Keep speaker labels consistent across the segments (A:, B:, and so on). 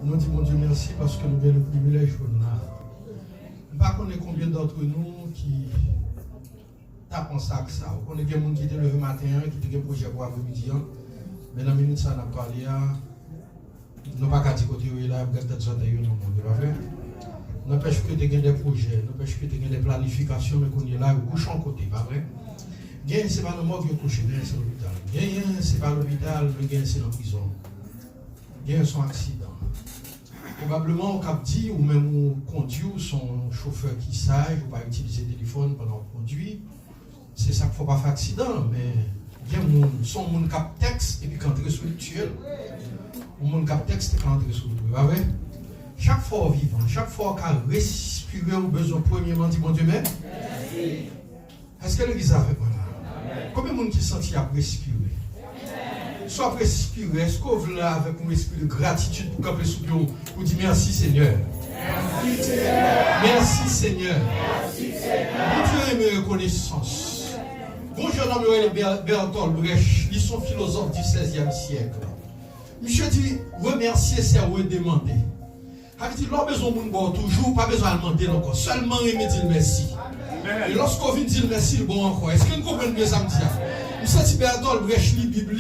A: Nous disons, mon Dieu, merci parce que nous avons le privilège de nous. Je ne sais pas combien d'entre nous qui tapent en sac ça. On connaît des gens qui étaient levé matin, qui étaient un projet pour après-midi. Mais dans la minute, ça n'a pas parlé. Nous n'avons pas dit côté là, nous avons peut-être non, pas vrai. N'empêche que tu as des projets, n'empêche que tu as des planifications, mais qu'on est là, on couche en côté, pas vrai? Gain, c'est pas le mort qui est couché, gain, c'est l'hôpital. Gain, c'est pas l'hôpital, le gain, c'est la prison. Gain, son accident. Probablement, on cap dit, ou même on conduit, ou son chauffeur qui sage, ou pas utiliser le téléphone pendant qu'on conduit. C'est ça qu'il ne faut pas faire accident, mais il y a son monde cap texte, et puis quand tu es sur le tuel, le monde cap texte, et quand tu es sur le tuel, pas vrai? Chaque fois vivant, chaque fois qu'on respire au besoin, premièrement, dit mon Dieu, mais est-ce que l'église a fait quoi là? Combien de monde qui sentit à respirer? Soit respirer, est-ce qu'on veut là avec un esprit de gratitude pour camper sous l'eau, pour dire merci Seigneur? Merci Seigneur. Merci Seigneur. Mon Dieu aime reconnaissance. Bon jeune homme, Bertolt Brecht, ils sont philosophes du XVIe siècle. Monsieur dit, remercier, c'est redemander. Avec dit, l'on besoin de bon toujours, pas besoin de demander encore. Seulement aimer dire merci. Et lorsqu'on vient dire merci, le bon encore. Est-ce que vous comprenez mes amis? Nous sentons Bertolt Brecht, li Bible,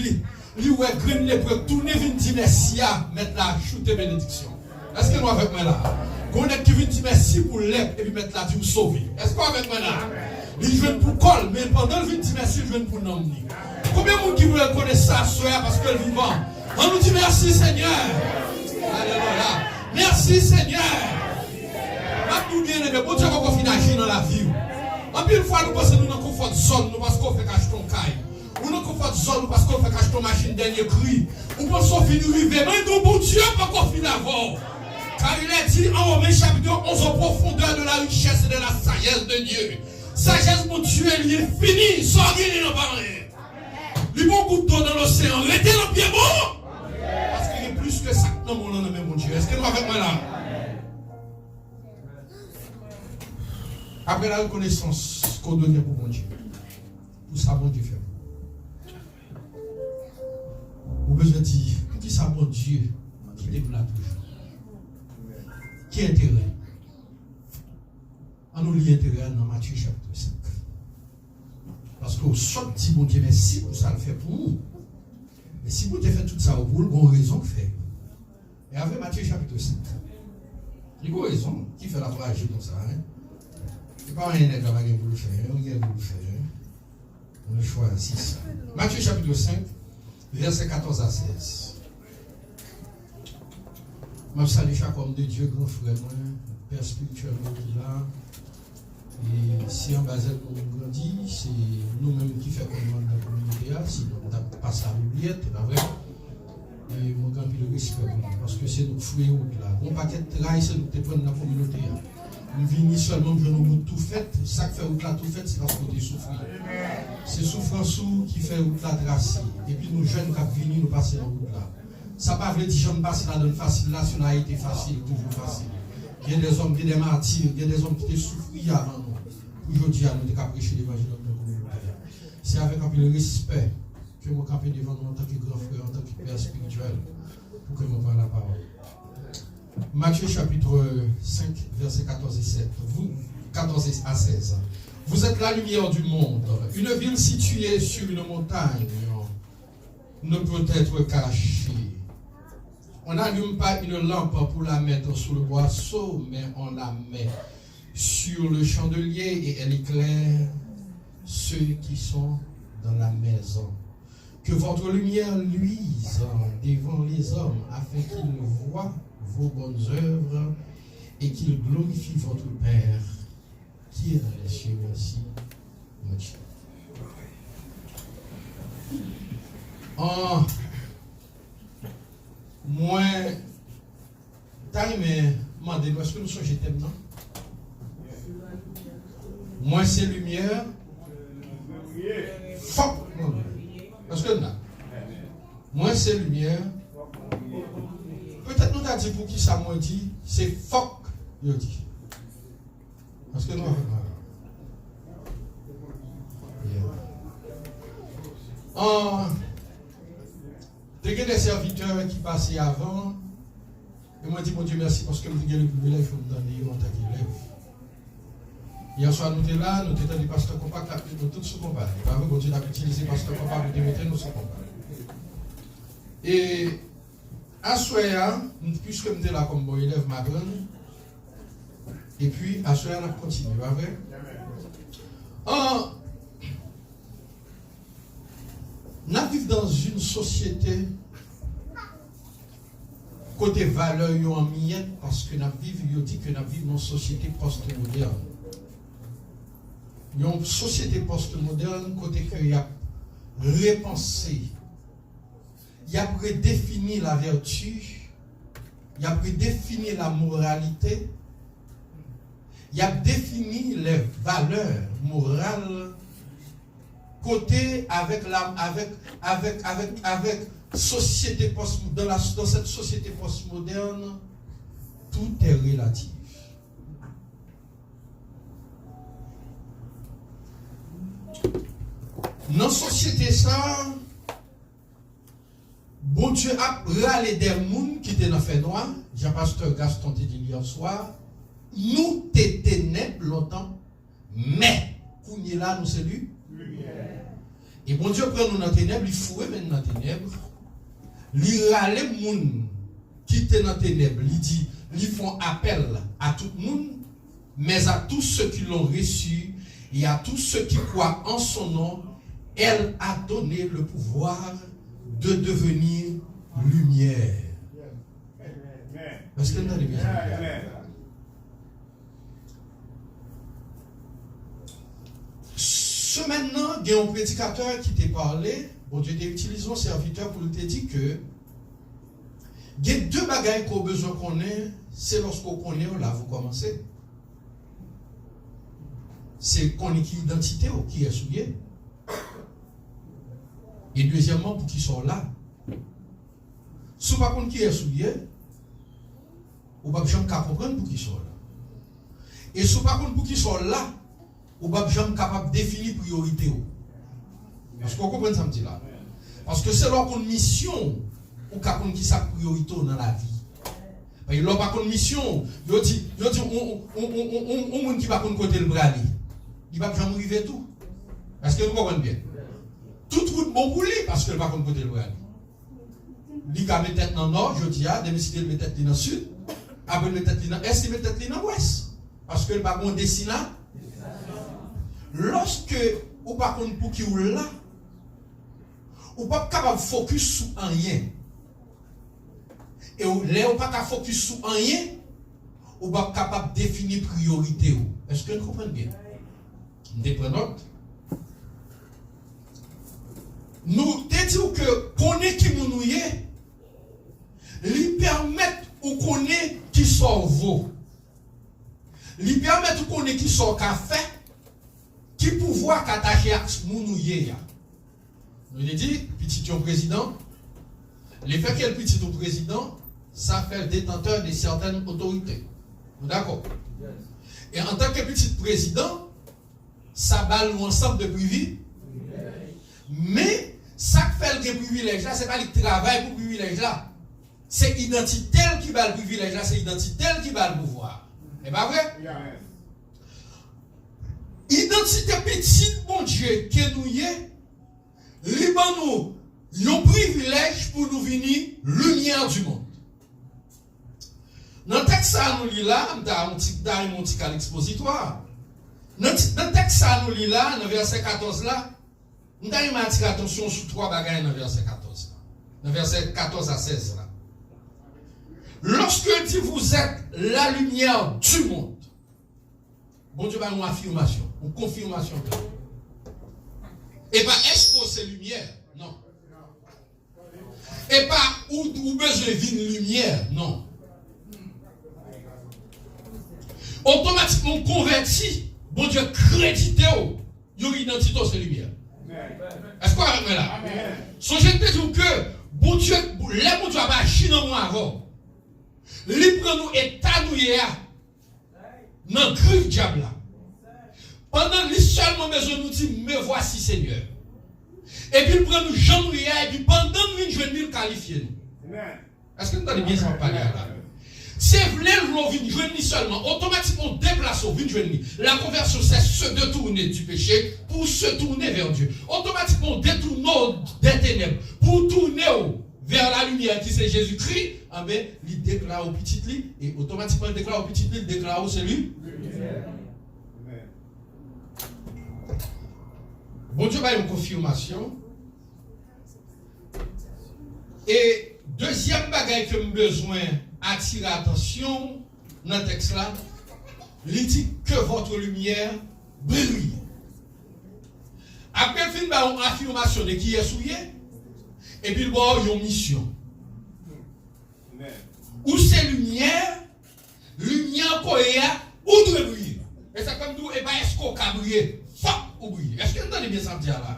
A: li ouais, graine les preuves, tourner, vient dire merci, mettre la chute bénédiction. Est-ce que nous avec moi là? Qu'on est qui vient dire merci pour l'aide et puis mettre la vie sauver. Est-ce qu'on avec moi là? Il joue pour col, mais pendant le vient dire merci, il joue pour nom. Combien de monde qui veut connaître ça, soeur, parce que le vivant? On nous dit merci Seigneur. Alléluia. Merci Seigneur. Nous bien aimé, bon Dieu va qu'on finisse dans la vie. En plus, une fois nous pensons nous dans confort zone, nous parce qu'on fait cacher ton caille. Ou dans confort zone, nous parce qu'on fait cacher ton machine dernier cri. Ou parce qu'on finit river, mais nous bon Dieu pas qu'on finisse avant. Car il est dit en Romains chapitre 11 en profondeur de la richesse et de la sagesse de Dieu. Sagesse mon Dieu, elle est finie, sans rien n'en parler. Il y a beaucoup d'eau dans l'océan, mettez le pied bon. Parce qu'il y a plus que ça dans mon nom, mon Dieu. Est-ce que nous avec moi là? Après la reconnaissance qu'on donne pour mon Dieu, pour ça, mon Dieu fait. Vous besoin de dire, pour qui ça, mon Dieu, qui est là toujours? Qui est intérêt? On nous lit intérêt dans Matthieu chapitre 5. Parce que au sort dit, mon Dieu, merci pour ça, le fait pour nous. Mais si vous avez fait tout ça, vous avez une raison de faire. Et avec Matthieu chapitre 5, il y a une raison qui fait la fragile comme ça. Hein? Ce n'est pas rien de travailler pour le faire, on vient pour le faire. On le choisit ça. Matthieu chapitre 5, versets 14 à 16. Je salue chaque homme de Dieu, grand frère, père spirituel qui est là. Et si en Basel pour nous grandir, c'est nous-mêmes qui faisons comme dans la communauté, si on n'a pas sa bibliothèque, c'est pas vrai. Et mon grand le respect parce que c'est notre fruit là. Mon paquet de travail, c'est nous qui prenons dans la communauté. Nous venons seulement que nous tout fait. Ça qui fait route là tout fait, c'est parce qu'on est souffert. C'est souffrance qui fait route là tracée. Et puis nous jeunes qui viennent nous passer dans route là. Ça ne veut pas dire que je ne passe là dans facile, là, si on a été facile, toujours facile. Il y a des hommes qui sont des martyrs, il y a des hommes qui ont souffert avant nous. Aujourd'hui, nous avons prêché l'évangile de notre communauté. C'est avec un peu de respect que je campe devant nous en tant que grand frère, en tant que père spirituel, pour que nous parlions la parole. Matthieu chapitre 5, versets 14 et 7. 14 à 16. Vous êtes la lumière du monde. Une ville située sur une montagne ne peut être cachée. On n'allume pas une lampe pour la mettre sous le boisseau, mais on la met sur le chandelier et elle éclaire ceux qui sont dans la maison. Que votre lumière luise devant les hommes afin qu'ils voient vos bonnes œuvres et qu'ils glorifient votre Père qui est dans les cieux. Merci, mon Dieu. Moi, mais demandez-nous, est-ce que nous sommes jetés maintenant? Moi, c'est lumière. Fuck. Parce que là, moi, c'est lumière. Peut-être nous t'as dit pour qui ça m'a dit, c'est fuck, il dit. Parce que nous, Il y a des serviteurs qui passaient avant. Et moi, je dis, mon Dieu, merci parce que vous avez le privilège de me donner en tant qu'élève. Hier soir, nous étions là, nous étions des pasteurs compacts, nous tous sous compas. Et par contre, Dieu a utilisé pasteur compacts pour mettre nous sous compas. Et à Soya, puisque nous étions là comme bon élève, ma grande, et puis à Soya, on a continué, pas vrai? Nous vivons dans une société côté valeur en miette parce que nous vivons, dit que nous vivons dans une société post-moderne. Une société post-moderne côté que y a repensé, il a redéfini la vertu, il a redéfini la moralité, il a défini les valeurs morales côté avec société dans cette société postmoderne, tout est relatif. Dans la société ça, bon Dieu a râlé des gens qui étaient dans le fait noir. Jean-Pasteur Gaston te dit hier soir, nous t'es ténèbres longtemps, mais qu'on est là, nous c'est lui. Et bon Dieu prend nous dans les ténèbres, il fouet dans les ténèbres. Il râle les gens qui étaient dans les ténèbres, il dit, ils font appel à tout le monde, mais à tous ceux qui l'ont reçu et à tous ceux qui croient en son nom, elle a donné le pouvoir de devenir lumière. Est-ce que vous avez bien? Ce maintenant, il y a un prédicateur qui t'a parlé, bon Dieu t'a utilisé un serviteur pour te dire que il y a deux bagages qu'on a besoin qu'on ait, c'est lorsqu'on connaît, là vous commencez. C'est qu'on ait qui identité ou qui est souillé. Et deuxièmement, pour qui sont là. Si vous ne savez pas qui est souillé, vous ne pouvez pas comprendre pour qui sont là. Et si vous ne savez pas pour qui sont là, vous ne pouvez pas capable de définir la priorité. Est-ce que vous comprenez ça me dit là? Parce que c'est leur mission ou capable qui sa priorité dans la vie. Parce que leur pas mission, on dit on qui va côté le bras il va jamais arriver tout. Est-ce que vous comprenez bien? Tout route bon pour lui parce que le va côté le bras. Il va mettre tête dans le nord, je dis de décider de mettre tête dans le sud, après mettre tête dans l'est, il met tête dans l'ouest parce que le va bon dessinat. Lorsque ou pas contre pour qui ou là, ou pas capable de focus sur rien. Et là ou pas capable de focus sur rien, ou pas capable de définir priorité. Est-ce que vous comprenez bien? Nous prenons note. Nous te disons que connaître qui nous est, lui permettre ou connaître qui sort vous. Lui permettre ou connaître qui sort café. Qui pouvoir qu'attacher à Mounouye. Nous avons dit, petit au président, l'effet qu'elle petit au président, ça fait le détenteur de certaines autorités. D'accord? Yes. Et en tant que petit président, ça balle ensemble de privilèges. Yes. Mais ça fait le privilège là, ce n'est pas le travail pour le privilège là. C'est l'identité qui bat le privilège là, c'est l'identité qui bat le pouvoir. C'est pas vrai? Yes. Identité petite, bon Dieu, que nous y est, nous un privilège pour nous venir lumière du monde. Dans le texte, nous lit là, dans mon petit expositoire. Dans le texte, nous lit là, dans le verset 14 là, nous avons attiré attention sur trois bagages dans le verset 14 là. Dans le verset 14 à 16 là. Lorsque dit vous êtes la lumière du monde, bon Dieu va une affirmation, une confirmation. Et pas exposer lumière, non. Et pas où besoin d'une lumière, non. Automatiquement converti, bon Dieu crédité une identité c'est lumière. Est-ce qu'on a là? Songez peut-être que bon Dieu, les bon Dieu va agir dans moi avant. Les prend nous état nous dans griffe diable là. Pendant les seulement besoin nous dit me voici Seigneur. Et puis il prend nous jambes et puis pendant nous je vais nous qualifier. Est-ce que vous avez bien ça parler là? Si vous voulez le joindre seulement, automatiquement déplacer au joindre. La conversion, c'est se détourner du péché pour se tourner vers Dieu. Automatiquement détourner des ténèbres pour tourner vers la lumière qui c'est Jésus-Christ. Ah ben, il déclare au petit lit et automatiquement il déclare au petit lit, il déclare au celui. Bon Dieu va une confirmation. Et deuxième bagaille que j'ai besoin attirer attention dans le texte là, il dit que votre lumière brille. Après, il y a une affirmation de qui est souillé, et puis il y a une mission. Où c'est lumière quoi est, où doit briller. Et c'est comme tout, et bien est-ce qu'on peut briller? Fuck, ou briller. Est-ce que vous entendez bien ça me dire là?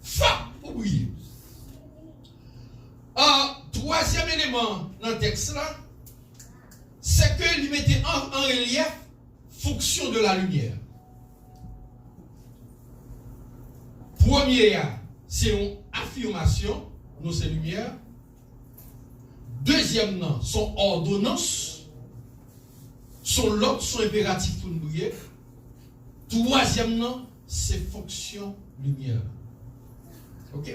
A: Fuck, ou briller. Troisième élément dans le texte là, c'est qu'il mettait en relief fonction de la lumière. Premier, c'est une affirmation, nous c'est lumière. Deuxième, son ordonnance, son lot, son impératif pour nous briller. Troisième, c'est fonction lumière. Ok?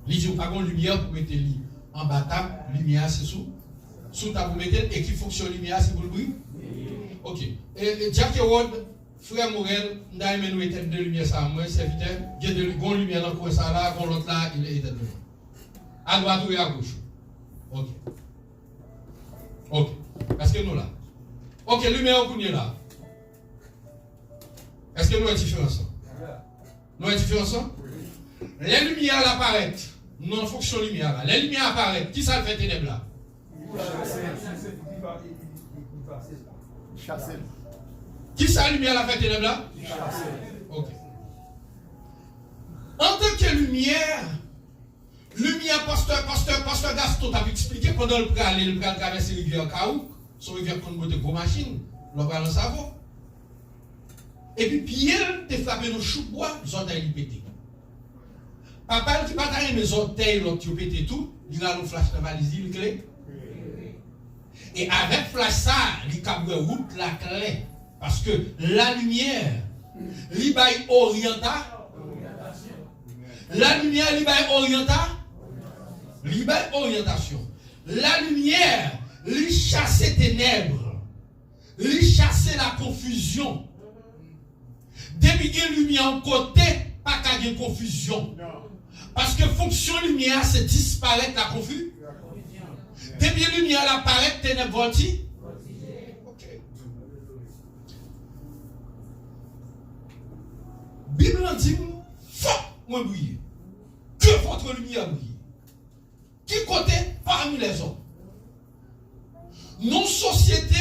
A: Il dit pas de lumière pour mettre lit en bas, lumière c'est sous. Sous ta vous mettez et qui fonctionne lumière c'est pour le bruit. Ok. Et Jackie Ward, frère Morel, nous avons nous éteindre de lumière ça moi, serviteur, il y a de lumière dans le coin ça là, l'autre là, il est éteint. À droite ou à gauche. Ok. Ok. Est-ce que nous là? Ok, lumière on est là. Est-ce que nous sommes différents? Nous sommes différents? Les lumières apparaissent. Non, fonction lumière là. Les lumières apparaissent. Qui ça fait ténèbres là? Qui ça lumière la fait ténèbres là? Ok. En tant que lumière, pasteur Gaston t'a expliqué pendant le traverser la rivière Kaouk, son rivière qu'on monte gros machine, l'on va dans sa voie. Et puis Pierre te frappé nos choux de bois, les orteils pété. Papa qui pas tailler mes orteils, l'autre qui pété tout, il a le flash dans la valise, il clé. Et avec flash ça, il cabre route la clé. Parce que la lumière, il va orienta. La lumière, il va orienta. Il va orientation. La lumière, il chasse les ténèbres. Il chasse la confusion. Depuis qu'il y a lumière en côté, pas qu'il y ait confusion. Parce que fonction lumière, c'est disparaître la confusion. Depuis que la lumière apparaît, ténèbres volti. Ok. Bible dit, faut moi briller. Que votre lumière brille. Qui côté parmi les hommes? Non société,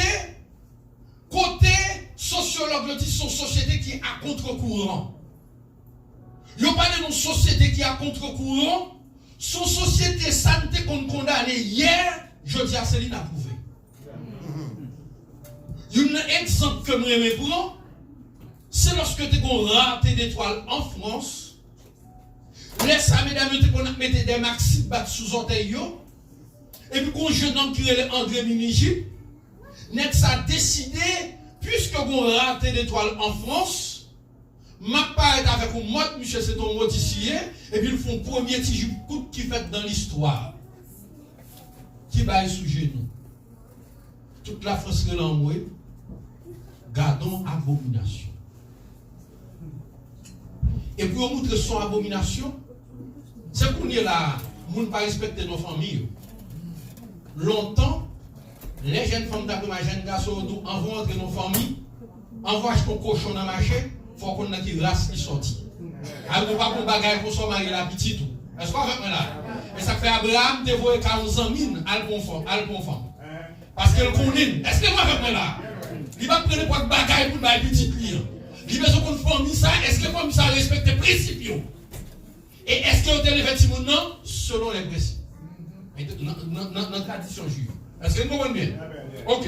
A: côté sociologue, dit son société qui est à contre-courant. Il n'y a pas de non société qui est à contre-courant. Son société santé qu'on condamné hier, je dis à Céline approuvé. Un exemple que je prends, c'est lorsque tu as raté d'étoiles en France. Laisse ça, mesdames, qu'on a mis des maxi battre sous orteil. Et puis, quand un jeune homme qui est André Minigi, net ça décidé, puisque on a raté d'étoiles en France, ma part est avec un mot, monsieur, c'est ton mot ici, et puis ils font premier petit coup qui fait dans l'histoire. Qui va sous genou. Toute la France est l'envoie. Gardons abomination. Et pour montrer son abomination, c'est qu'on est là, nous ne pas respecter nos familles. Longtemps, les jeunes femmes d'après ma jeune garçon nous envoient entre nos familles, envoient ton cochon dans le marché, il faut qu'on ait une race qui sortit. Alors, on ne va pas bagaille pour son mari la petite. Est-ce qu'on va faire là? Et ça fait Abraham dévorer 40 ans mine à l'enfant. Parce qu'elle connaît. Est-ce qu'elle va faire là? Il va prendre pour bagaille pour la petite lire. Il veut qu'on forme ça. Est-ce que comme ça respecte les principes? Et est-ce qu'on a effectivement non? Selon les principes. Dans la tradition juive. Est-ce que vous comprenez bien? Ok.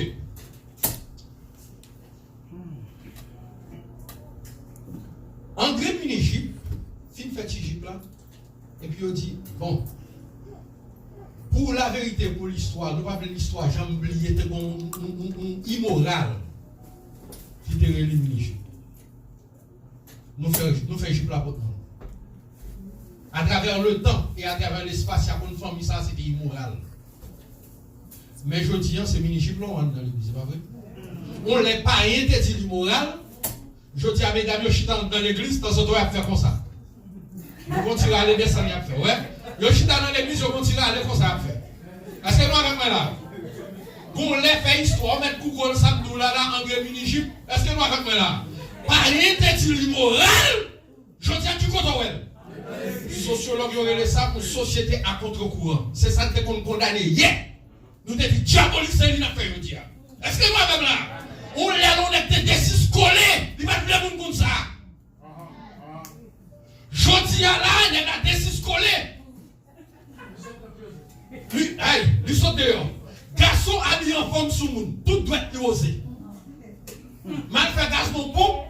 A: En Grèce, en Égypte, fin fait Égypte là, la vérité pour l'histoire, nous ne parlons pas de l'histoire, j'ai oublié, c'est immoral qui te réélimine. Nous faisons Égypte la porte. À travers le temps et à travers l'espace, il y a une famille, ça c'était immoral. Mais je dis, c'est mini-Égypte dans l'église, c'est pas vrai? On n'est pas interdit l'immoral. Je dis à mes amis, je suis dans l'église, dans ce temps, à faire comme ça. Je continue à aller descendre à faire. Ouais? Je suis dans l'église, je continue à aller comme ça à faire. Est-ce que nous avons là? On les fait histoire, mettre Google, ça, nous là, en mini-Égypte. Est-ce que nous avons là? Pas interdit l'immoral. Je dis à tu comptes, ouais. Sociologue aurait ça pour société à contre-courant. C'est ça que nous condamné hier. Nous avons dit diabolique, c'est une affaire, je dis. Est-ce que moi-même là, on est des six collés, il va plus le monde comme ça. Je dis là, il y a des six collés. Lui saute dehors. Garçon habillé en forme sous monde, tout doit être osé. Mal fait garçon bon,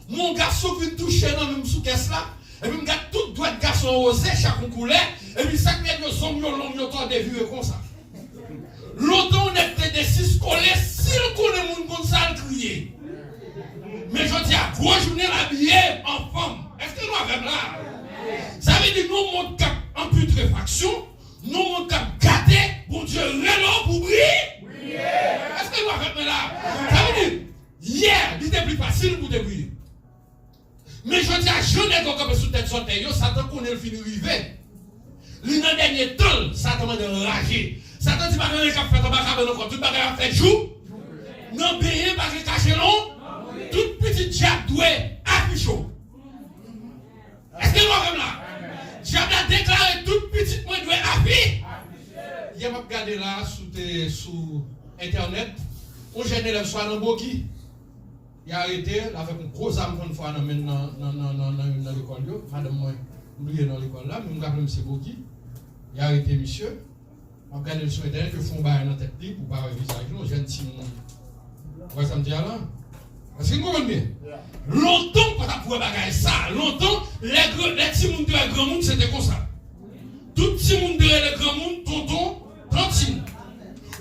A: mon garçon vient toucher dans même sous caisse là. Et puis, tout doit être garçon osé, chaque couleur. Et puis, ça fait que son long, des vues comme ça. Longtemps, on était des six collés, si on connaît mon comme ça, le crier. Mais je dis à gros journée l'habillé en forme. Est-ce que nous avons là? Ça veut dire nous, mon cap en putréfaction, nous, mon cap gâté, bon Dieu, rélo pour briller. Est-ce que nous avons là? Ça veut dire, hier, il était plus facile pour te briller. Mais je dis à jeune et comme sous tête sortie, Satan connaît le fini rivé. Lui dans le dernier temps, Satan m'a enragé. Satan dit pas que les cap fait en bas encore, tout bagage a fait jour. Non payé pas que caché long. Toute petite diable doit afficher. Est-ce que nous avons là? Diable a déclaré toute petite moi doit afficher. Il y a regardé là sous internet, on gêne les soirs dans Boki. Il a arrêté avec une grosse âme une fois dans l'école. Madame, moi, oublié dans l'école là, mais je me rappelle M. Boki. Il a arrêté monsieur. On a regardé sur internet que font bailler dans la tête pour pas avoir le visage. On gêne si nous. Vous voyez ça me dit là? Est-ce que vous comprenez bien? Longtemps, quand on pouvait bagailler ça, longtemps, les petits monde de la grand monde, c'était comme ça. Tout petit monde de la grand monde, tonton, tantine.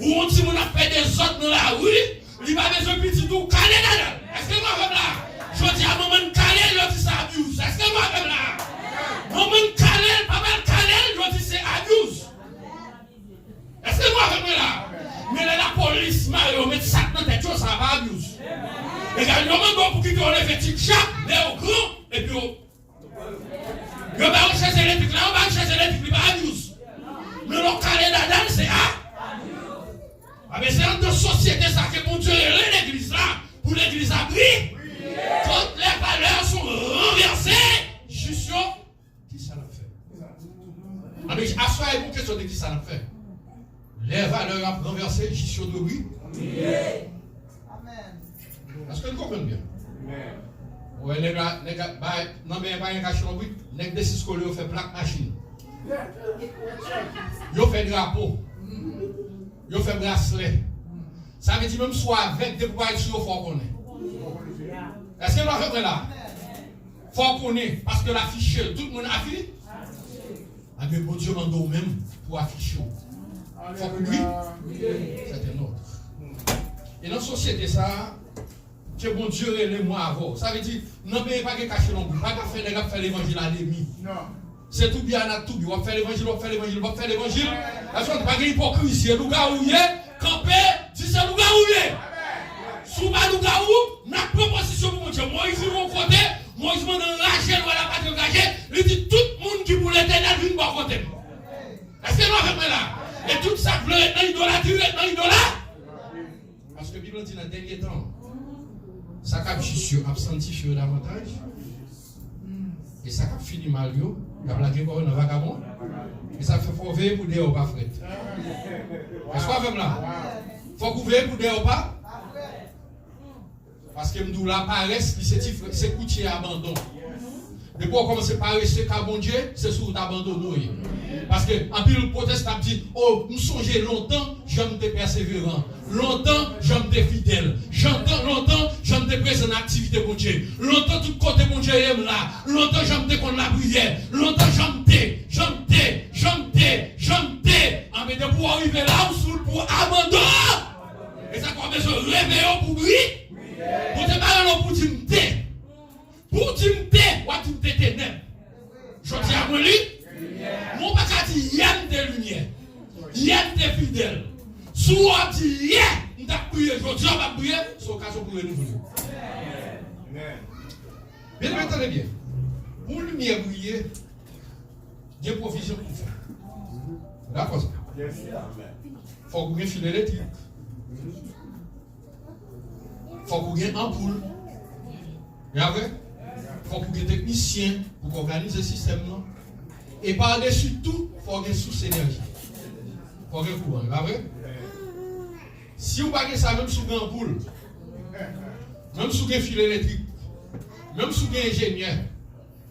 A: Ou un petit monde a fait des autres dans la rue, il va besoin de petit tout calé là. Est-ce que moi, comme là? Je dis à maman calé, je dis c'est abuse. Est-ce que moi, comme là? Maman calé, papa calé, je dis c'est abuse. Est-ce que moi, comme là? Mais la police, Mario, met ça dans tête, ça va abuse. Et quand il y a un moment pour qu'il enlève un petit chat, mais au grand, et puis au. Il va pas chercher l'électrique là, on va chercher l'électrique, il va abuse. Mais le calé là-dedans, c'est ah, mais c'est dans une société ça que mon Dieu est l'église là, pour l'église abri. Toutes les valeurs sont renversées. Juste qui ça l'a fait? Ah, mais à soi, il y a une question de qui ça l'a fait. Les valeurs renversées, juste de oui. Est-ce que vous comprenez bien? Ouais, les gars, non, mais pas un cachot, oui. Les gars, c'est ce qu'on fait plaque machine. Ils ont fait drapeau. Ils ont fait bracelet. Ça veut dire même soit avec des pouvoirs sur il faut qu'on ait. Est-ce que nous avons fait là? Il faut qu'on ait. Parce que l'affiche, tout le monde affiche. Ah, mais bon Dieu m'a même pour afficher. Il faut que lui, c'est un autre. Et dans la société, ça, que bon Dieu est moi avant. Ça veut dire, non, mais pas que cacher non plus. Pas qu'à faire l'évangile à l'ennemi. Non. C'est tout bien à tout bien. On va faire l'évangile, on va faire l'évangile, on va faire l'évangile. Parce qu'on n'a pas d'hypocrisie. Nous gaouillons, camper, si c'est nous gaouillons. Sous ma nous gaouillons, notre proposition pour mon Dieu. Moïse, mon côté, Moïse m'a enragé, nous la pas enragé. Il dit tout le monde qui pour l'éternel vient de côté. Est-ce que nous avons là? Et tout ça, dans l'idolâtrie, dans l'idolâtrie. Parce que la Bible dit dans le dernier temps, ça a juste absentif davantage. Et ça a fini mal, il y a blagué pour un vagabond. Et ça fait faut veiller pour des ou pas fret. Est-ce qu'on va là? Faut qu'on veille pour des ou pas? Parce que nous la paresse, c'est coûtier abandon. Depuis qu'on commence à paresser qu'à bon Dieu, c'est sur t'abandonner. Parce que en plus le protestant dit, oh, nous songeons longtemps, j'aime te persévérant. Longtemps, j'aime te fidèle. Longtemps, j'aime te présent en activité pour Dieu. Longtemps, tout côté mon Dieu aime là. Longtemps, j'aime te qu'on la prière. Longtemps, j'aime te. En fait, pour arriver
B: arriver là où pour abandon. Et ça commence à se réveiller pour briller. Bon Dieu pas pour dire m'té. Pour dire m'té, ou à dire m'té ténèbres. Je dis à moi lui, mon pas qu'à dire y'aime des lumières. Y'aime des fidèles. Sous on dit y'aime, on t'a prié, je dis on va prier, c'est occasion pour renouveler. Bien, maintenant, bien. Pour lumière briller, il y a une provision pour faire. D'accord ça? Il faut que vous filer électrique. Il faut que vous ayez une ampoule. Il faut que vous ayez un technicien pour organiser le système. Et par-dessus tout, il faut que vous ayez une source d'énergie. Il faut que vous ayez un courant. Pas vrai? Si vous n'avez pas ça, même sous une ampoule, même sous un fil électrique, même sous un ingénieur,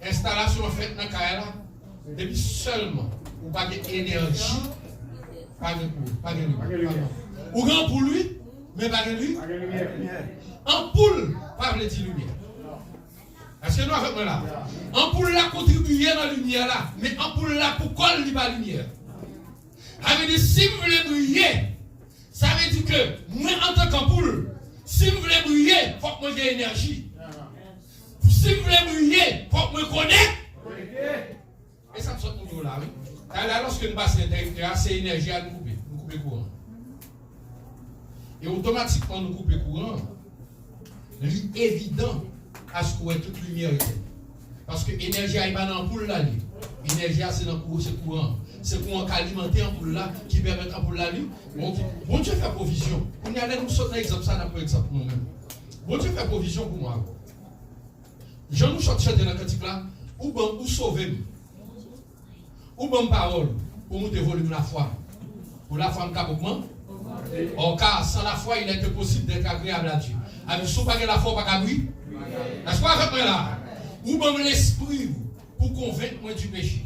B: installation faite dans le cas, depuis seulement, vous n'avez pas d'énergie, pas de courant, pas de lumière. Ou grand pour lui, mais pas de lui. Ampoule, pas de lumière. Est-ce que nous avons là? Ampoule là contribue dans la lumière là, mais ampoule là pour coller la lumière. Ça veut dire si vous voulez briller, ça veut dire que moi en tant qu'ampoule, si vous voulez briller, il faut que j'ai énergie. Si vous voulez briller, il faut que je me connecte. Et ça me saute nous là, oui. Alors, lorsque nous passons l'interrupteur, c'est énergie à nous couper le courant. Et automatiquement, nous couper le courant, c'est évident à ce qu'on ait toute lumière. Parce que l'énergie n'est pas dans l'ampoule là. L'énergie, c'est dans le courant. C'est pour alimenter l'ampoule là qui permet l'ampoule là. Bon Dieu fait provision. On y allait nous sauter l'exemple, ça n'a pas exemple nous-mêmes. Bon Dieu fait provision pour moi. Je nous chante dans la critique là, ou sauver, ou bonne parole, pour nous dévoluer la foi. Pour la foi, nous car sans la foi, il est impossible d'être agréable à Dieu. Avec si vous n'avez pas la foi, pas qu'à lui. Est-ce qu'on va faire là? Ou bon l'esprit pour convaincre moi du péché.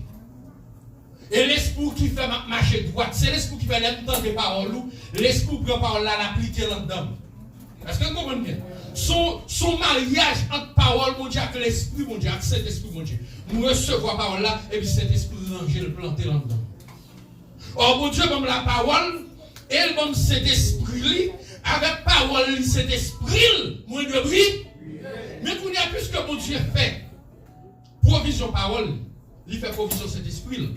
B: Et l'esprit qui fait marcher droite, c'est l'esprit qui fait l'entendre des paroles, l'esprit qui prend parole là, l'appliquer là-dedans. Est-ce que vous comprenez bien? Son mariage entre parole, mon Dieu, avec l'esprit, mon Dieu, avec cet esprit, mon Dieu. Nous recevons la parole là, et puis cet esprit l'angèle planté là-dedans. Or, mon Dieu, comme la parole, et comme cet esprit, avec parole, cet esprit, mon Dieu, oui. Mais qu'on y a plus que mon Dieu fait provision parole, il fait provision cet esprit.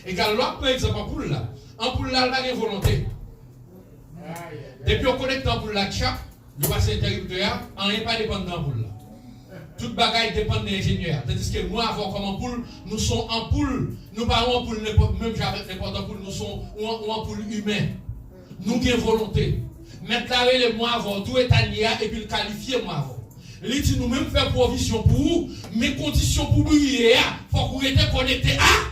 B: Et quand l'autre, par exemple, ampoule là, il a une volonté. Depuis qu'on connecte l'ampoule là, nous passons interrupteur, on n'est pas dépendant d'ampoule là. Toute bagaille dépend de l'ingénieur. Tandis que nous avons comme ampoule, nous sommes ampoule. Nous parlons ampoule, même avec n'importe ampoule, nous sommes ampoule humain. Nous avons volonté. Maintenant, le mois avant, tout est allié et puis le qualifier moi avant. Il dit nous même faire provision pour vous, mais conditions pour briller, il faut que vous soyez connecté à.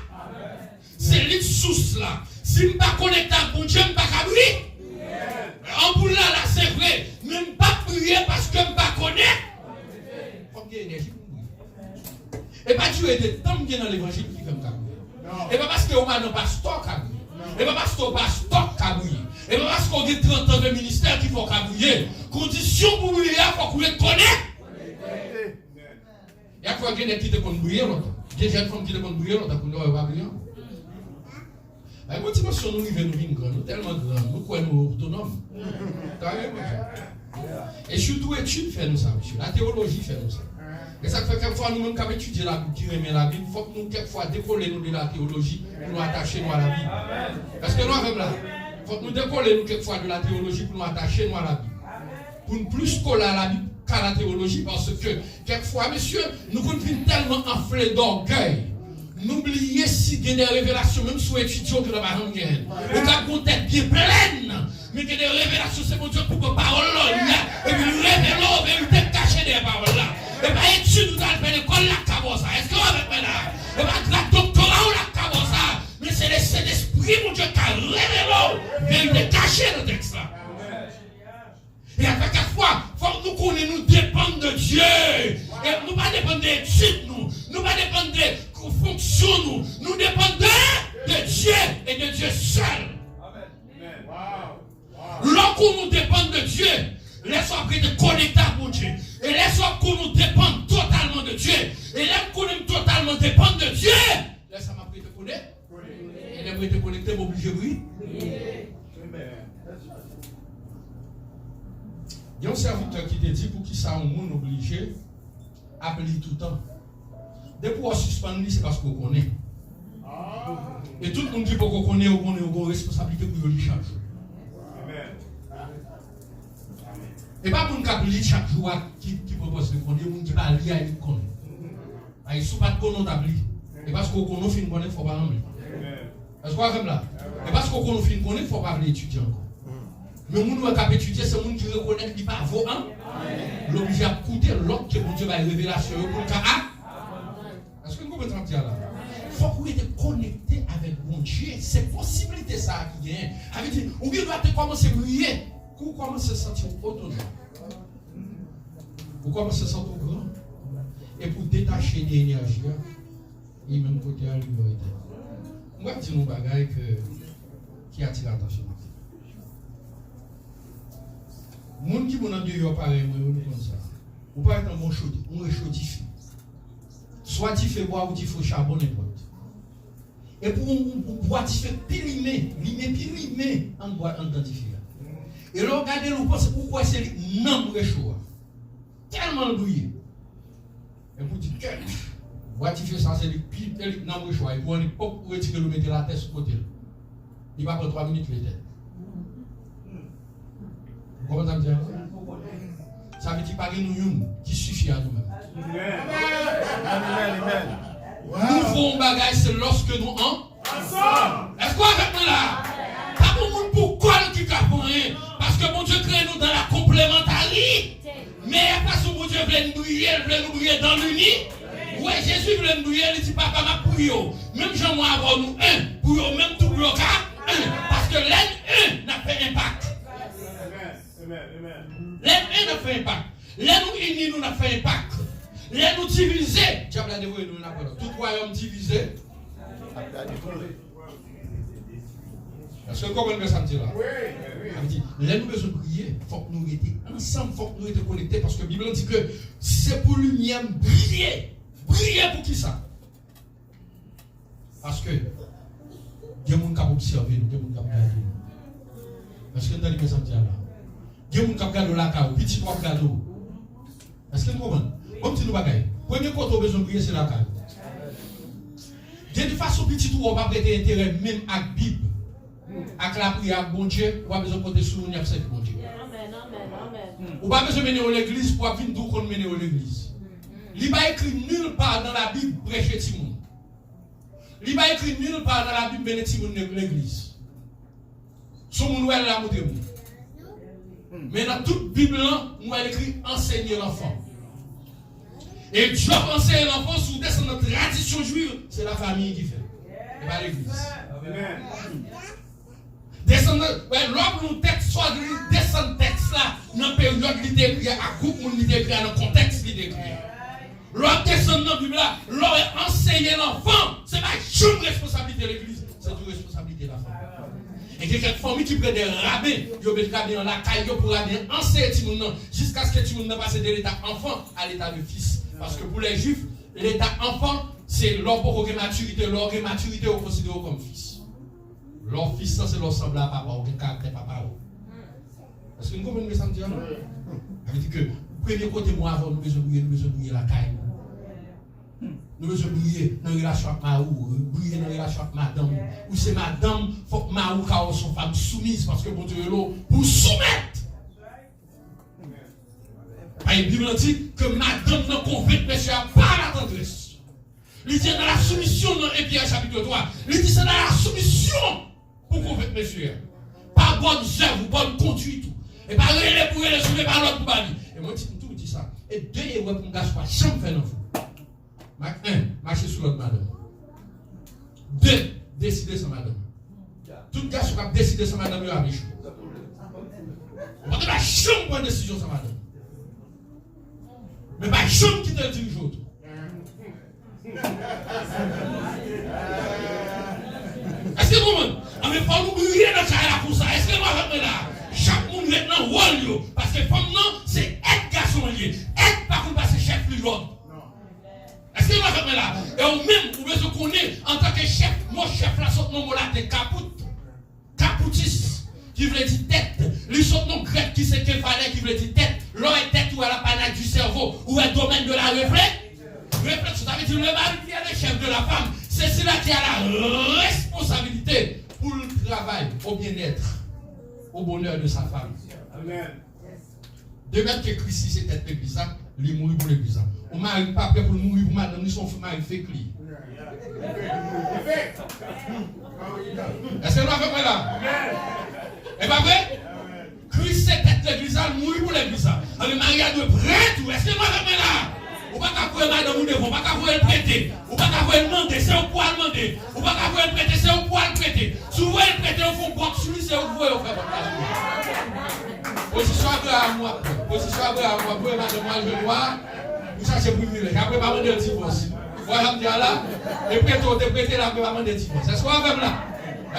B: C'est l'île source là. Si je ne suis pas connecté à mon Dieu, je ne suis pas briller. Ampoule là, c'est vrai. Même pas prier parce que je ne pas connaître. Il faut qu'il y ait énergie pour briller. Et pas Dieu est de temps bien dans l'évangile qui fait comme et pas parce qu'on n'a pas stock à briller. Et pas parce qu'on n'a pas stock à briller. Et pas parce qu'on a 30 ans de ministère qu'il faut briller. Condition pour briller, il faut qu'on le connaisse. Il y a quoi qu'il y ait qui te connaît briller longtemps. Il y a des gens qui te connaissent briller longtemps pour nous pas briller. La motivation nous arrive nous grand, nous tellement grand, nous quoi nous autonomes. Et surtout études fait nous ça, monsieur. La théologie fait nous ça. Et ça fait quelquefois nous même quand étudier la Bible, qui remet la Bible, il faut que nous quelquefois décoller nous de la théologie pour nous attacher nous à la Bible. Parce que nous avons là, il faut que nous décoller nous quelquefois de la théologie pour nous attacher nous à la Bible. Pour nous plus coller à la Bible qu'à la théologie, parce que quelquefois, monsieur, nous sommes tellement enflés d'orgueil. N'oubliez si il y a des révélations, même sous étudiants que nous avons gagné. Vous avez une tête bien pleine, mais il y a des révélations, c'est mon Dieu pour que parole là, et puis nous révélons, mais nous sommes cachés des paroles là. Et bien, études, nous allons faire l'école là, comme ça. Est-ce que vous avez là? Et bien, la doctorat ou la comme ça. Mais c'est l'esprit, mon Dieu, qui a révélé, vérité cachée dans le texte là. Et à chaque fois, il faut que nous connaissions, nous dépendons de Dieu. Et nous ne dépendons pas d'études, nous ne dépendons pas de fonctions, nous dépendons de Dieu et de Dieu seul. Lorsque nous dépendons de Dieu, laissons après de connecter à Dieu. Et laissons que nous dépendons totalement de Dieu. Et laissons que nous totalement dépendons de Dions. Laissons après de connaître. Et les même été connecté, mais obligé de briller. Il y a un serviteur qui te dit pour qui ça, un monde obligé d'appeler tout le temps. Dès pour suspendre, c'est parce qu'on connaît. Et tout le monde dit qu'on connaît, on a une responsabilité pour lui chaque jour. Et pas pour nous appeler chaque jour qui propose de connaître, on dit pas lié à lui connaît. Il ne faut pas de connaître. Et parce qu'on connaît, il ne faut pas l'amener. Est-ce qu'on comme là? Et parce qu'on connaît, il ne faut pas l'étudier encore. Mais les gens qui étudier, c'est les gens qui reconnaissent qu'il n'y a pas vos ans. L'obligé à écouter l'autre que Dieu va révéler pour le cas. Est-ce que vous comprenez ce que là? Il faut que vous soyez connecté avec mon Dieu. C'est possibilité ça qui vient. Avec dit, ou bien vous commencer à briller. Vous commencez à se sentir autonome. Vous commencez à se sentir grand. Et pour détacher l'énergie, il même côté à l'humanité. Moi, je dis un bagage qui attire l'attention. Les gens qui sont dans Dieu, pareil, comme ça. Ou pas être dans mon chaud, on est chaud diffé. Soit diffé bois ou diffé charbon, n'importe. Et pour boire diffé, pirimé, en bois, en identifié. Et là, regardez, vous pensez pourquoi c'est non pour chaud. Tellement bruyé. Et pour dire que, bois diffé, ça c'est le pire, non pour chaud. Et pour une époque, pour retirer le mettre la tête sur le côté. Il va prendre 3 minutes les têtes. Comment ça me dit? Ça veut dire que nous qui suffit à nous-mêmes. Nous faisons un bagage, c'est lorsque nous ensemble. Est-ce qu'on a fait là? Pas pour nous, pourquoi nous qui capons rien? Parce que mon Dieu crée nous dans la complémentarité. Mais parce que mon Dieu veut nous briller dans l'uni. Ouais, Jésus veut nous briller, il dit papa m'a prié. Même Jean-Moi avoir nous un, pour même tout bloquer un. Parce que l'aide un n'a fait impact. Les n'a fait impact. Les nous unis, nous n'a fait impact. Les nous divisés. Diable a dévoué nous n'a pas. Tout royaume divisé. Est-ce que vous comprenez ça me dit là? Oui. Les nous besoin de prier. Il faut que nous étions ensemble, il faut que nous étions connectés. Parce que la Bible dit que c'est pour lumière briller. Briller pour qui ça? Parce que il y a des gens qui ont observé nous, il y a des gens qui ont regardé nous. Est-ce que vous avez ça me dit là? Il y a des gens qui ont regardé la carte, petit qui ont regardé. Est-ce que vous comprenez? Comme si nous bagaille. Premier côté, on a besoin de prier, c'est la carte. De toute façon, petit tout, on va prêter intérêt même à la Bible. Avec la prière, bon Dieu, on va besoin de compter sur nous, c'est bon Dieu. Amen. On va besoin de mener à l'église pour venir d'où qu'on mène à l'église. Il va écrit nulle part dans la Bible prêcher Timon. Il va écrit nulle part dans la Bible mener Timon à l'église. Son monde est là, montrez-vous. Mais dans toute Bible, nous avons écrit enseigner l'enfant. Et Dieu enseigne l'enfant sous notre tradition juive, c'est la famille qui fait. Et pas l'église. Descendre, l'homme nous texte, soit descendre texte là, dans la période de l'écrit, à groupe où l'écrit, dans le contexte de l'écrit. L'homme descend dans la Bible là, l'homme enseigner l'enfant, c'est pas une responsabilité de l'église, c'est une responsabilité de la famille. Et quelques familles qui prennent des rabbins, ils ont mis dans la caille pour enseigner tout le monde jusqu'à ce que tout le monde passe de l'état enfant à l'état de fils. Parce que pour les juifs, l'état enfant, c'est leur maturité, leur maturité au considéré comme fils. Leur fils, c'est leur semblable à papa, ou un caractère papa. Est-ce que nous comprenons ça? Ça veut dire que, premier côté, moi, avant, nous besoin de briller la caille. Nous besoin de briller dans la relation avec Maou, briller dans la relation avec madame. Ou c'est madame, il faut que Maou ait son femme soumise, parce que bon Dieu est là pour soumettre. La Bible dit que madame ne convainc monsieur pas la tendresse. Il dit dans la soumission dans Éphésiens chapitre 3. Il dit c'est dans la soumission pour convaincre monsieur. Pas bonne œuvre, bonne conduite. Et pas relais pour les soulever par l'autre pour bali. Et moi, tout dit ça. Et deux, et ouais, pour me gâcher pas, chambre fait l'enfant. Un, marcher sur l'autre madame. Deux, décider sans madame. Tout gars qui va décider sans madame, il a méchant. On va la chambre pour une décision sans madame. Mais pas chambre qui te dirige autre. Est-ce que vous comprenez? Mais il faut nous briller dans le pour ça. Est-ce que vous comprenez là? Chaque monde est dans le rôle. Parce que femme non, c'est être garçon lié. Être par contre, c'est chef plus l'autre. Est-ce que vous comprenez là? Et au même, vous pouvez se connaître en tant que chef, mon chef là, saute mon là, t'es qui veut dire tête. Ils sont non grec qui c'est képhalé qui veut dire tête. L'eau est tête ou à la panade du cerveau ou un domaine de la réflexion. Ça veut dire le mari qui est le chef de la femme. C'est celui-là qui a la responsabilité pour le travail, au bien-être, au bonheur de sa femme. Amen. De même que Christ, c'est tête l'église, il mourit pour l'église. On m'a pas prêt pour mourir pour madame, nous sommes mari fait cli. Est-ce que nous avons fait là? Et pas vrai? Christ, c'est tête l'église, il mourit pour l'église. Le mariage de prêtre, est-ce que nous avons fait là? Ou pas qu'à voir madame ou devant, pas qu'à voir le prêter, ou pas qu'à voir le demander, c'est au poil demander, ou pas qu'à voir le prêter, c'est au poil prêter. Souvent le prêter, on fait box sur lui, c'est au poil, on fait box. Position à moi, pour mademoiselle Noire, vous cherchez privilège. Après, pas demander le divorce. Voilà, je dis là, et prêter là, pas demander le divorce. C'est ce qu'on fait là.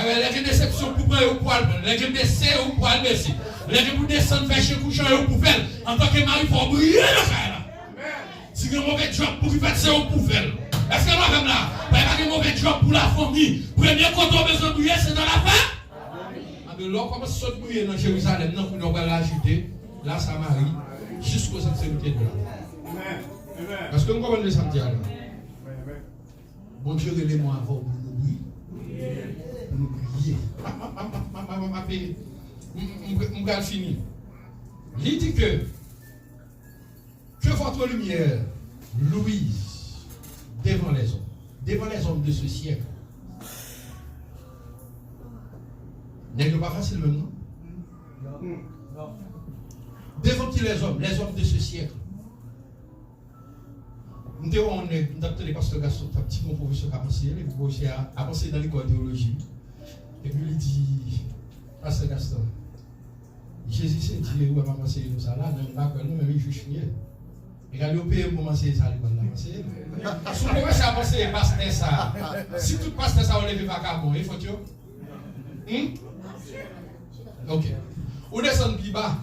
B: Les gens déception pour prendre au poil, les gens descendent au poil, merci. Les gens pour descendre, faire chez couchant et au poufel. En tant que mari, il faut briller le frère. Si vous avez un mauvais job pour qu'il fasse, c'est au poufel. Est-ce que nous avons là? Pas un mauvais job pour la famille. Premier quand on a besoin de briller, c'est dans la fin. Mais là, comment ça se briller dans Jérusalem, non, pour nous l'agiter, là, ça m'arrive, jusqu'aux extrémités de là. Parce que nous comprenons ça, là. Bon Dieu, relève-moi avant pour nous briller. Pour nous briller. Je vais finir. Il dit que votre lumière luise devant les hommes de ce siècle. N'est-ce pas facile même, non? Devant qui les hommes de ce siècle. Nous avons les pasteurs Gaston, un petit bon professeur qui a pensé dans l'école de théologie. Et puis il dit, pasteur Gaston, Jésus s'est dit, où est-ce que nous ça là, nous, mais il juge rien. Regardez, au pays, comment c'est ça, l'école là. Si vous pouvez penser, pasteur ça, si tout pasteur ça, on ne lève pas qu'à bon, il faut que ok. Ou descend plus bas.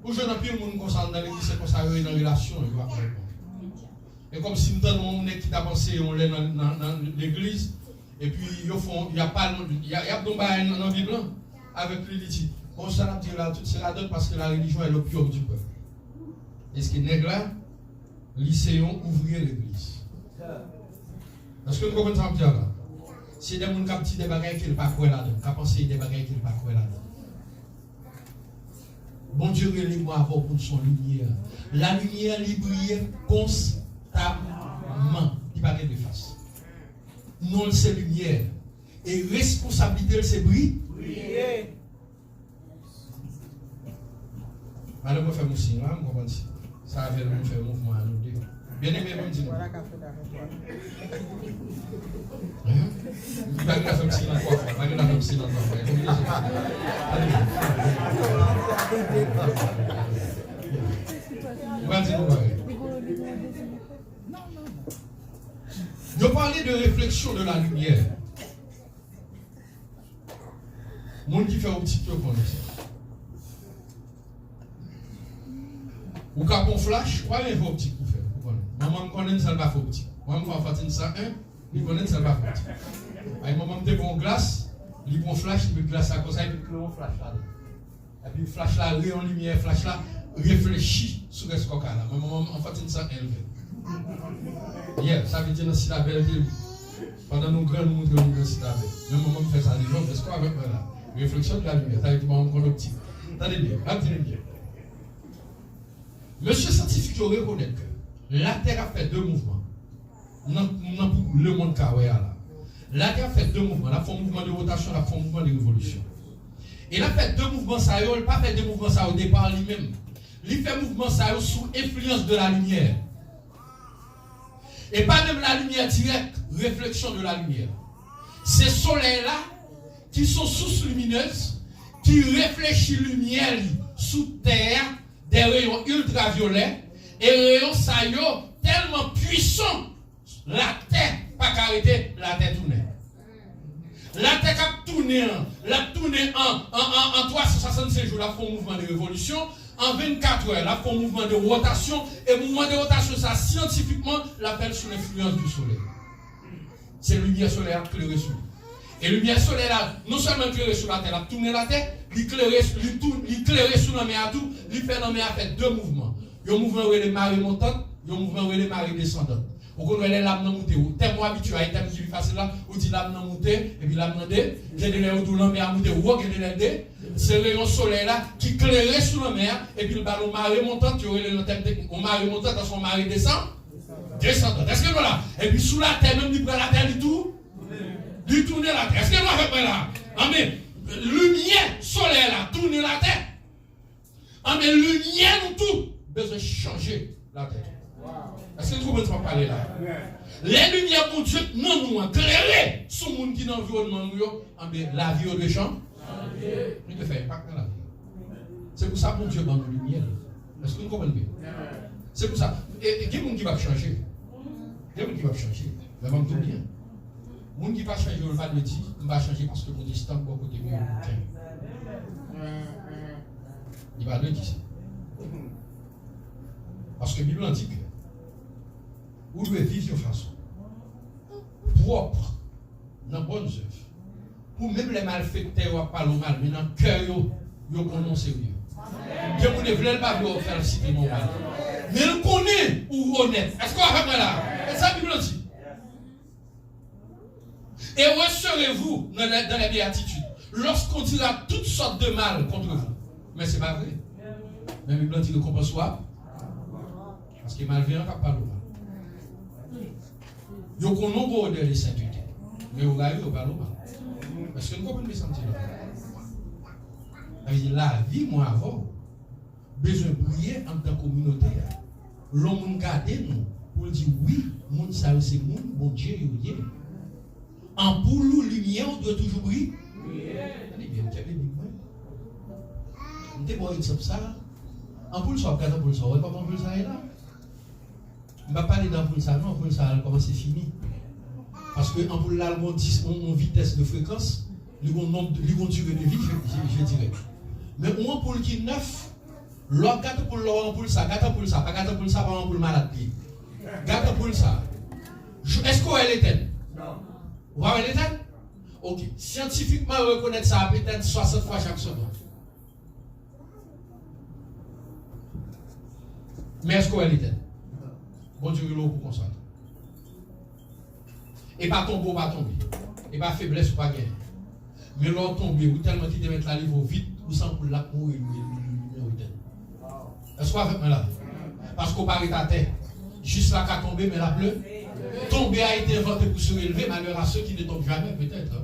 B: Ou je n'ai plus le monde concernant dans l'église, c'est comme ça, il y a une relation. Et comme si nous avons un qui t'a pensé, on l'est dans l'église, et puis il y a pas un vie blanc avec lui, il dit, on s'en a dit là, tout cela donne parce que la religion est l'opium du peuple. Est-ce que nègre là, lycéon, ouvrier l'église? Est-ce que nous comprenons ça là? C'est des gens qui ont dit des bagailles qui ne sont pas quoi là-dedans, qui ont pensé des bagailles qui ne sont pas quoi là-dedans. Bon Dieu, relève-moi avant pour son lumière. La lumière, elle brille constamment. Il va de face. Non, c'est lumière. Et responsabilité, c'est briller. Madame, je fais mon signe, je comprends ça. Ça avait le faire mouvement à nous deux. Bien aimé, même dis-nous. Il va faire un signe encore. Il va faire un signe encore. Il va dire pareil. Je parlais de réflexion de la lumière. Monde qui fait un petit peu comme ça. Ou quand on flash, quoi il faut optique pour faire. Maman me connaît ça pas optique. Moi me faire Fatine 101, il connaît ça pas optique. Ay maman me bon glace, il prend flash, il met glace à cause ça, il met un flash là. Et puis flash là, rayon lumière, flash là, réfléchit sur ce qu'on a là. Maman en Fatine 101 hier, ça veut dire dans la belle ville. Pendant nos grands mondes dans la belle. Même maman me fait ça, les gens, c'est quoi avec moi là? Réflexion de la lumière, ça veut dire maman me optique. Attendez bien, attendez bien. Monsieur scientifique reconnaît que la Terre a fait deux mouvements. Le monde carré là. La Terre a fait deux mouvements. Elle a fait un mouvement de rotation, elle a fait un mouvement de révolution. Et elle a fait deux mouvements, ça n'a pas fait deux mouvements ça au départ lui-même. Il fait mouvement ça sous influence de la lumière. Et pas même la lumière directe, réflexion de la lumière. Ces soleils-là, qui sont sources lumineuses, qui réfléchissent lumière sous terre, des rayons ultraviolets, et rayons ça tellement puissants, la terre pas qu'arrêter, la terre tourne. La terre a tourné en 365 jours, la fait un mouvement de révolution, en 24 heures, la fait un mouvement de rotation, et le mouvement de rotation, ça scientifiquement l'appelle sous l'influence du soleil. C'est la lumière solaire qui le reçoit. Et lumière solaire là, non seulement éclairer sur la terre, la tourner la terre, l'éclairer sur la mer à tout, il fait dans la mer fait deux mouvements. Il y a un mouvement où les marées montantes, il y a un mouvement où les marées descendantes. Vous connaissez les lames montées, ou tellement habitué à être qui facile là, ou dit lames montées, et puis lames montées, il y a des lames où la mer montée, ou il y a des c'est le rayon soleil là qui éclairait sur la mer, et puis le ballon marée montante, il y aurait le terme technique, on marée montante, dans son marée descendante. Est-ce que voilà? Et puis sous la terre, même du prend la terre du tout. Du tourner la terre. Est-ce que vous avez là? Amen. Lumière solaire là, tourner la terre. Amen. Lumière nous tout. Besoin de changer la terre. Est-ce que vous pouvez parler là? Les lumières pour Dieu, non nous éclairer sur le monde qui est dans l'environnement, la vie au champ. Il te fait impact dans la vie. C'est pour ça que Dieu donne la lumière. Est-ce que vous comprenez bien? C'est pour ça. Et il y a des gens qui vont changer. Il y a des gens qui vont changer. Mais vous tout bien. Les gens qui vont changer, on va le dire, on va changer parce que mon destin va côté mieux. Il va le dire. Parce que la Bible dit que vous devez vivre de façon propre, dans bonnes œuvres. Pour même les malfaiteurs, pas le mal, mais dans le cœur, vous connaissez mieux. Dieu ne veut pas vous faire citer mon mal. Mais il connaît ou honnête. Est-ce qu'on va faire là? Et ça, la Bible dit. Et où serez-vous dans la béatitude lorsqu'on dira toutes sortes de mal contre vous? Mais ce n'est pas vrai. Mais la Bible dit qu'on peut soit. Parce que malveillant n'a pas le mal. Vous connaissez les saintetés. Mais vous n'avez pas le mal. Est-ce que vous comprenez ce sentiment? La vie, moi, avant, besoin de briller en tant que communauté. L'homme garde nous pour dire oui, monde ça c'est monde, bon Dieu, il est. En pour nous, lumière, on doit toujours briller. Allez bien, tu as bien dit, on te voit une ça. En pour le soir, quand on le soir, comment on ça est là? On ne va pas parler dans pour ça, non, pour ça, comment c'est fini. Parce que en pour là, on vitesse de fréquence, le bon durée de vie, je dirais. Mais on pour le qui est neuf, l'autre gâteau pour l'autre pour ça, gâteau pour ça, pas gâteau pour ça, pas pour le malade. Gâteau pour ça. Est-ce qu'on est l'éternel? Non. Vous voyez l'éternel? Ok. Scientifiquement, reconnaître ça peut-être 60 fois chaque seconde. Mais est-ce qu'on est l'éternel? Bon Dieu, il est pour consacrer. Et pas tomber, pas tomber. Et pas faiblesse, pas gagner. Mais l'autre tomber, ou tellement qu'il te met la livre vite, ou sans pour la pour est-ce qu'on va faire là? Parce qu'on parle à terre. Juste là qu'à tomber, mais la pleure. Tomber a été inventé pour se relever, malheur à ceux qui ne tombent jamais, peut-être.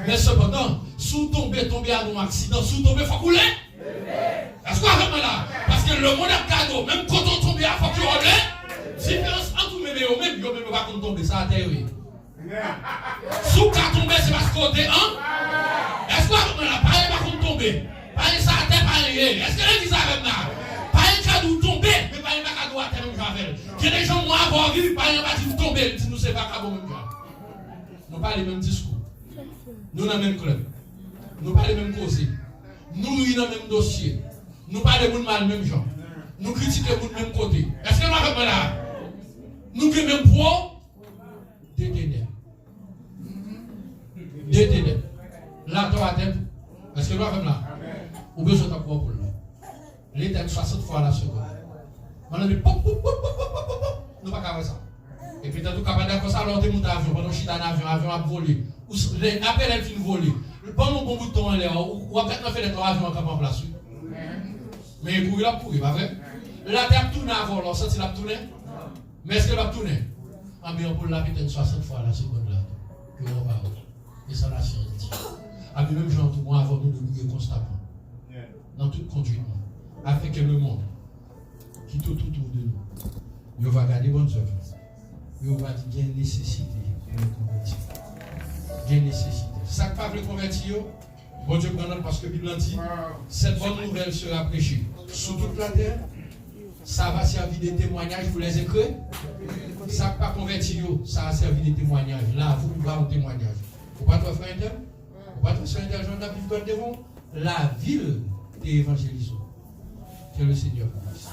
B: Mais cependant, sous tomber à un accident, sous tomber, il faut couler. Est-ce qu'on va faire là? Parce que le monde a cadeau, même quand on tombe, il faut qu'il relève. Différence entre nous, mais au même, il ne va pas tomber, ça a terre. Sous qu'à tomber, c'est parce qu'on est un. Est-ce qu'on va faire là? Pas contre tomber. Pas ça à terre, pas rien. Est-ce que vous dit ça avec moi? Nous tomber, mais pas un cadeau à terre même javel. Que les gens vont avoir vu, pas un bâtiment tomber, si nous c'est pas cadeau même javel. Nous pas les mêmes discours. Nous dans le même club. Nous pas les mêmes causes. Nous dans le même dossier. Nous pas les mêmes même gens. Nous critiquons les même côté. Est-ce que nous avons là? Nous avons même poids des ténèbres. Des ténèbres. Là, toi à tête. Est-ce que nous avons là? Ou besoin de poids pour là? L'éternel 60 fois à la seconde. On a dit pop, pop, pop, pop, pop, pop. Nous pas faire ça. Et puis, tout capable de faire ça, alors, on monte avion, pendant que je suis dans l'avion, à voler. Après, elle finit de voler. Pendant bon bout de temps, ou après, on fait les 3 avions en place. Mais il a pourri, pas vrai? La terre tourne avant, alors, ça, il a tourné. Mais est-ce qu'elle va tourner? Ah, mais on peut l'habiter 60 fois à la seconde là. Que on va. Et ça, la science dit. Ah, mais même gens, tout le monde, avant nous de bouger constamment. Dans toute conduite. Afin que le monde qui est tout autour de nous, il va garder bonnes œuvres. Il va dire qu'il y a une nécessité de convertir. Il y a une nécessité. Ça ne pas le convertir, bon Dieu prend parce que la Bible dit, cette bonne nouvelle sera prêchée sur toute la terre. Ça va servir de témoignage pour les écrire. Ça ne pas convertir, ça va servir de témoignage. Là, vous pouvez avoir un témoignage. Vous ne pouvez pas faire un tel. Vous ne pouvez pas faire un tel. J'en ai vu devant la ville est évangélisée. Que le Seigneur vous bénisse.